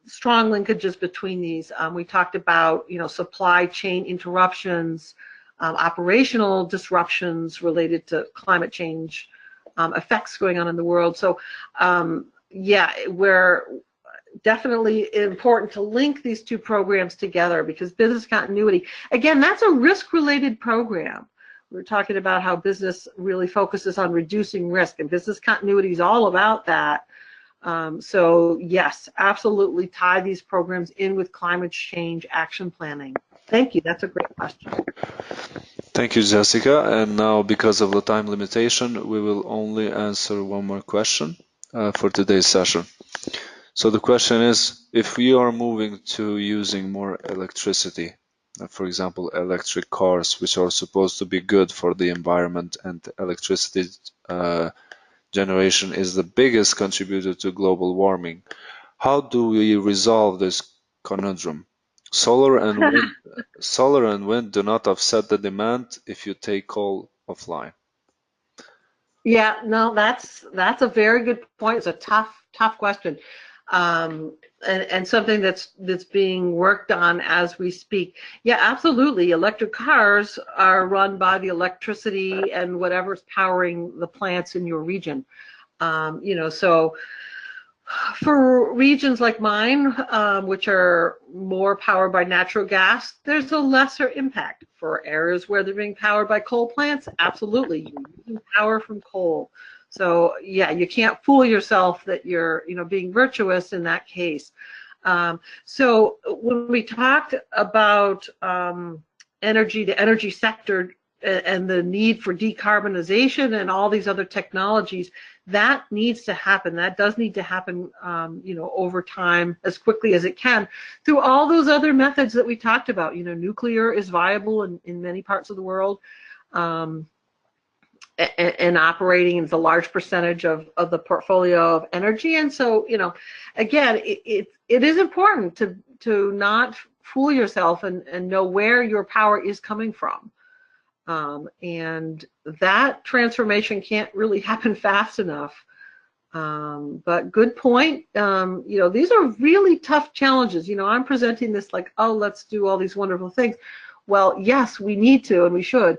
strong linkages between these. We talked about supply chain interruptions, operational disruptions related to climate change effects going on in the world. So yeah, we're definitely important to link these two programs together, because business continuity, again, that's a risk-related program. We're talking about how business really focuses on reducing risk, and business continuity is all about that. So yes, absolutely tie these programs in with climate change action planning. Thank you. That's a great question. Thank you, Jessica. And now, because of the time limitation, we will only answer one more question for today's session. So the question is, if we are moving to using more electricity, for example, electric cars, which are supposed to be good for the environment, and electricity generation is the biggest contributor to global warming, how do we resolve this conundrum? Solar and wind do not offset the demand if you take coal offline. Yeah, no, that's a very good point. It's a tough question, and something that's being worked on as we speak. Yeah, absolutely. Electric cars are run by the electricity and whatever's powering the plants in your region. So for regions like mine, which are more powered by natural gas, there's a lesser impact. For areas where they're being powered by coal plants, absolutely, you're using power from coal. So yeah, you can't fool yourself that you're being virtuous in that case. So when we talked about energy, the energy sector, and the need for decarbonization and all these other technologies, that needs to happen. That does need to happen, over time as quickly as it can through all those other methods that we talked about. Nuclear is viable in many parts of the world. And operating is a large percentage of the portfolio of energy. And so, again, it is important to not fool yourself and know where your power is coming from. And that transformation can't really happen fast enough. But good point. These are really tough challenges. I'm presenting this like, oh, let's do all these wonderful things. Well, yes, we need to and we should,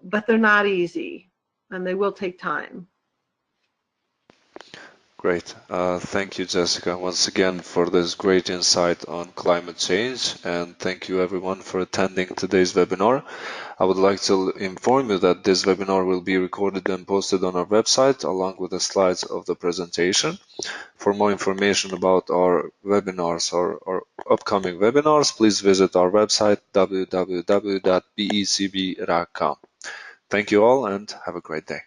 but they're not easy. And they will take time. Great. Thank you, Jessica, once again for this great insight on climate change. And thank you everyone for attending today's webinar. I would like to inform you that this webinar will be recorded and posted on our website along with the slides of the presentation. For more information about our webinars or upcoming webinars, please visit our website www.becb.com. Thank you all and have a great day.